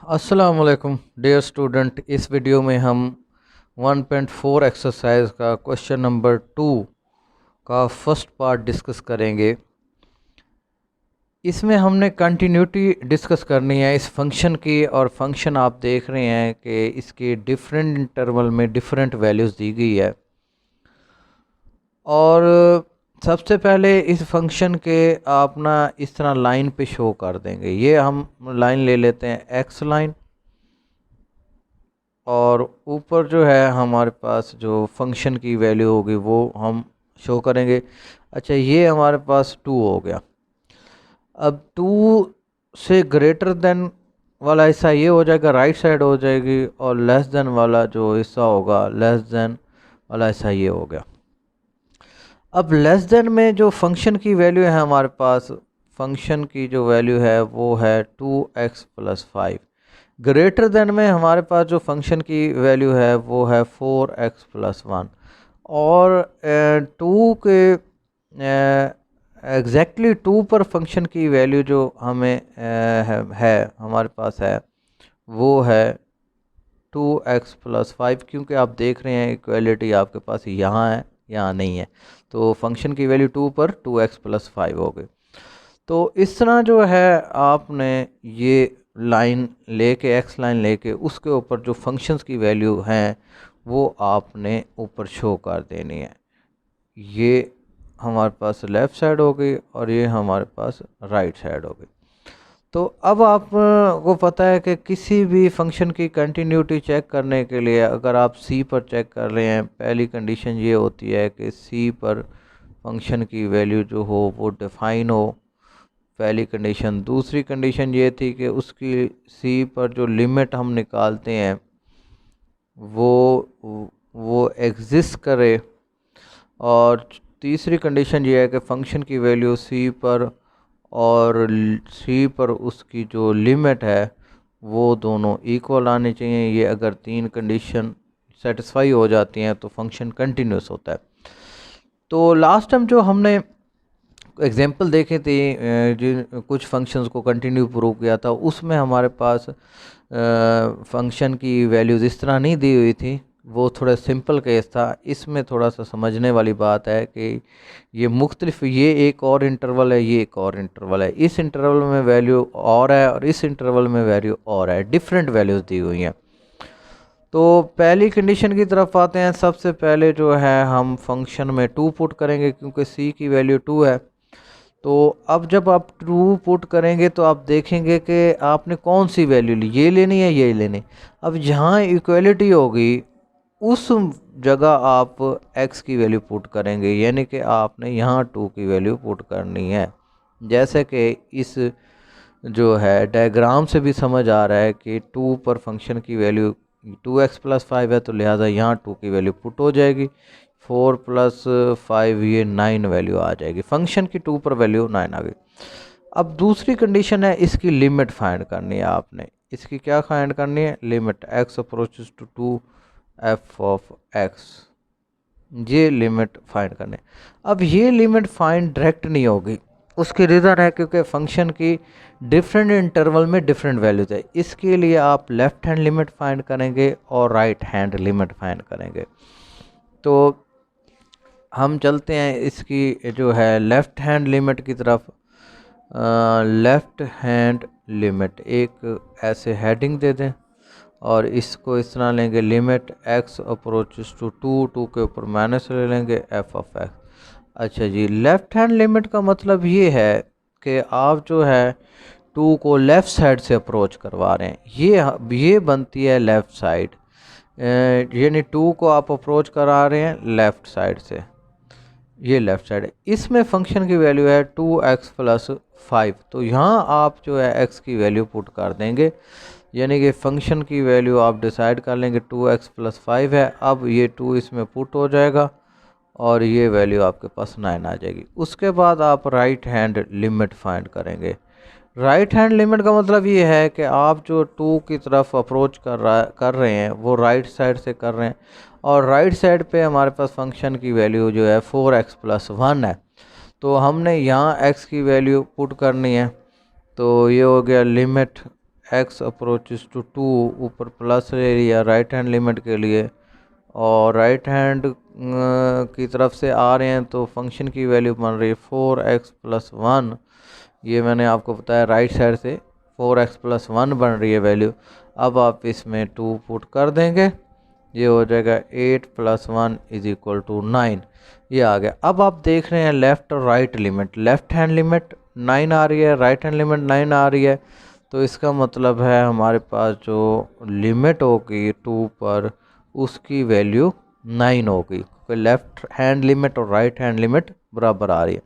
अस्सलाम वालेकुम dear student. इस वीडियो में हम 1.4 एक्सरसाइज का क्वेश्चन नंबर 2 का फर्स्ट पार्ट डिस्कस करेंगे। इसमें हमने कंटिन्यूटी डिस्कस करनी है इस फंक्शन की, और फंक्शन आप देख रहे हैं कि इसके डिफरेंट इंटरवल में डिफरेंट वैल्यूज़ दी गई है। और सबसे पहले इस फंक्शन के आप ना इस तरह लाइन पे शो कर देंगे। ये हम लाइन ले लेते हैं एक्स लाइन, और ऊपर जो है हमारे पास जो फंक्शन की वैल्यू होगी वो हम शो करेंगे। अच्छा, ये हमारे पास 2 हो गया। अब 2 से ग्रेटर देन वाला हिस्सा ये हो जाएगा, राइट साइड हो जाएगी, और लेस देन वाला जो हिस्सा होगा, लेस देन वाला हिस्सा ये हो गया। अब लेस देन में जो फंक्शन की वैल्यू है हमारे पास, फंक्शन की जो वैल्यू है वो है 2x+5। ग्रेटर देन में हमारे पास जो फंक्शन की वैल्यू है वो है 4x+1। और 2 के एग्जैक्टली 2 पर फंक्शन की वैल्यू जो हमें है हमारे पास है वो है 2x+5, क्योंकि आप देख रहे हैं इक्वलिटी आपके पास यहाँ है, यहाँ नहीं है, तो फंक्शन की वैल्यू 2 पर 2x+5 हो गई। तो इस तरह जो है आपने ये लाइन लेके, एक्स लाइन लेके, उसके ऊपर जो फंक्शंस की वैल्यू हैं वो आपने ऊपर शो कर देनी है। ये हमारे पास लेफ़्ट साइड हो गई और ये हमारे पास राइट साइड हो गई। तो अब आपको पता है कि किसी भी फंक्शन की कंटिन्यूटी चेक करने के लिए अगर आप सी पर चेक कर रहे हैं, पहली कंडीशन ये होती है कि सी पर फंक्शन की वैल्यू जो हो वो डिफ़ाइन हो, पहली कंडीशन। दूसरी कंडीशन ये थी कि उसकी सी पर जो लिमिट हम निकालते हैं वो एग्जिस्ट करे। और तीसरी कंडीशन ये है कि फंक्शन की वैल्यू सी पर और सी पर उसकी जो लिमिट है वो दोनों इक्वल आने चाहिए। ये अगर 3 कंडीशन सेटिस्फाई हो जाती हैं तो फंक्शन कंटिन्यूस होता है। तो लास्ट टाइम जो हमने एग्जांपल देखे थे, जिन कुछ फंक्शंस को कंटिन्यू प्रूव किया था, उसमें हमारे पास फंक्शन की वैल्यूज़ इस तरह नहीं दी हुई थी, वो थोड़ा सिंपल केस था। इसमें थोड़ा सा समझने वाली बात है कि ये मुख्तलिफ, ये एक और इंटरवल है, ये एक और इंटरवल है, इस इंटरवल में वैल्यू और है और इस इंटरवल में वैल्यू और है, डिफरेंट वैल्यूज़ दी हुई हैं। तो पहली कंडीशन की तरफ आते हैं। सबसे पहले जो है हम फंक्शन में 2 पुट करेंगे, क्योंकि सी की वैल्यू 2 है। तो अब जब आप ट्रू पुट करेंगे तो आप देखेंगे कि आपने कौन सी वैल्यू ली, ये लेनी है, ये लेनी। अब जहाँ इक्वलिटी होगी उस जगह आप x की वैल्यू पुट करेंगे, यानी कि आपने यहाँ 2 की वैल्यू पुट करनी है। जैसे कि इस जो है डायग्राम से भी समझ आ रहा है कि 2 पर फंक्शन की वैल्यू 2x+5 है, तो लिहाजा यहाँ 2 की वैल्यू पुट हो जाएगी। 4+5 ये 9 वैल्यू आ जाएगी। फंक्शन की 2 पर वैल्यू 9 आ गई। अब दूसरी कंडीशन है, इसकी लिमिट फाइंड करनी है आपने। इसकी क्या फाइंड करनी है? Limit x approaches to 2 f of x, ये लिमिट फाइंड करनी है। अब ये लिमिट फाइंड डायरेक्ट नहीं होगी, उसकी रीज़न है क्योंकि फंक्शन की डिफरेंट इंटरवल में डिफरेंट वैल्यूज है। इसके लिए आप लेफ़्ट हैंड लिमिट फाइंड करेंगे और राइट हैंड लिमिट फाइंड करेंगे। तो हम चलते हैं इसकी जो है लेफ़्ट हैंड लिमिट की तरफ। लेफ़्ट हैंड लिमिट एक ऐसे हेडिंग दे दें और इसको इस तरह लेंगे, लिमिट x अप्रोचेस टू 2 के ऊपर माइनस ले लेंगे f ऑफ x। अच्छा जी, लेफ़्ट हैंड लिमिट का मतलब ये है कि आप जो है 2 को लेफ़्ट साइड से अप्रोच करवा रहे हैं। ये बनती है लेफ़्ट साइड, यानी 2 को आप अप्रोच करा रहे हैं लेफ़्ट साइड से, ये लेफ़्ट साइड है। इसमें फंक्शन की वैल्यू है 2x+5, तो यहाँ आप जो है x की वैल्यू पुट कर देंगे, यानी कि फंक्शन की वैल्यू आप डिसाइड कर लेंगे 2x+5 है। अब ये 2 इसमें पुट हो जाएगा और ये वैल्यू आपके पास 9 आ जाएगी। उसके बाद आप राइट हैंड लिमिट फाइंड करेंगे। राइट हैंड लिमिट का मतलब ये है कि आप जो 2 की तरफ अप्रोच कर रहे हैं वो राइट साइड से कर रहे हैं, और राइट साइड पे हमारे पास फंक्शन की वैल्यू जो है 4x+1 है। तो हमने यहाँ x की वैल्यू पुट करनी है। तो ये हो गया लिमिट x अप्रोचेस टू 2 ऊपर प्लस ले लिया राइट हैंड लिमिट के लिए, और राइट हैंड की तरफ से आ रहे हैं तो फंक्शन की वैल्यू बन रही है 4x + 1। ये मैंने आपको बताया राइट साइड से 4x + 1 बन रही है वैल्यू। अब आप इसमें 2 पुट कर देंगे, ये हो जाएगा 8 + 1 = 9। ये आ गया। अब आप देख रहे हैं लेफ़्ट और right limit, left hand limit 9 आ रही है, राइट हैंड लिमिट 9 आ रही है। तो इसका मतलब है हमारे पास जो लिमिट होगी 2 पर उसकी वैल्यू 9 होगी, क्योंकि लेफ़्ट हैंड लिमिट और राइट हैंड लिमिट बराबर आ रही है।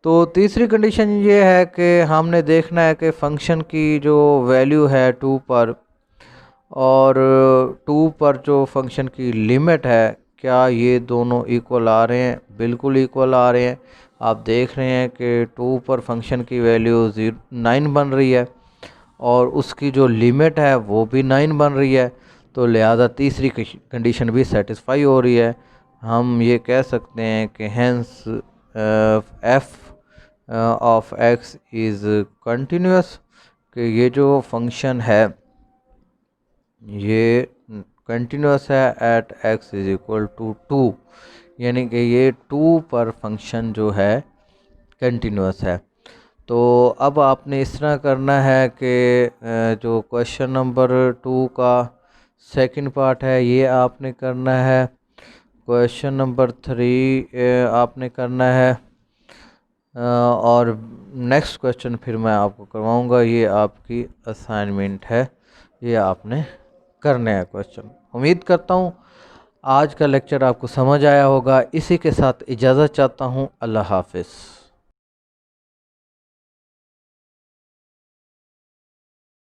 तो तीसरी कंडीशन ये है कि हमने देखना है कि फंक्शन की जो वैल्यू है 2 पर और 2 पर जो फंक्शन की लिमिट है, क्या ये दोनों इक्वल आ रहे हैं? बिल्कुल इक्वल आ रहे हैं। आप देख रहे हैं कि 2 पर फंक्शन की वैल्यू 9 बन रही है और उसकी जो लिमिट है वो भी 9 बन रही है, तो लिहाजा तीसरी कंडीशन भी सेटिस्फाई हो रही है। हम ये कह सकते हैं कि hence f of x is continuous, कि ये जो फंक्शन है ये कंटिन्यूस है एट x = 2, यानी कि ये 2 पर फंक्शन जो है कंटिन्यूस है। तो अब आपने इस तरह करना है कि जो क्वेश्चन नंबर 2 का सेकंड पार्ट है ये आपने करना है, क्वेश्चन नंबर 3 आपने करना है, और नेक्स्ट क्वेश्चन फिर मैं आपको करवाऊंगा। ये आपकी असाइनमेंट है, ये आपने करने हैं क्वेश्चन। उम्मीद करता हूँ आज का लेक्चर आपको समझ आया होगा। इसी के साथ इजाज़त चाहता हूँ। अल्लाह हाफिज़।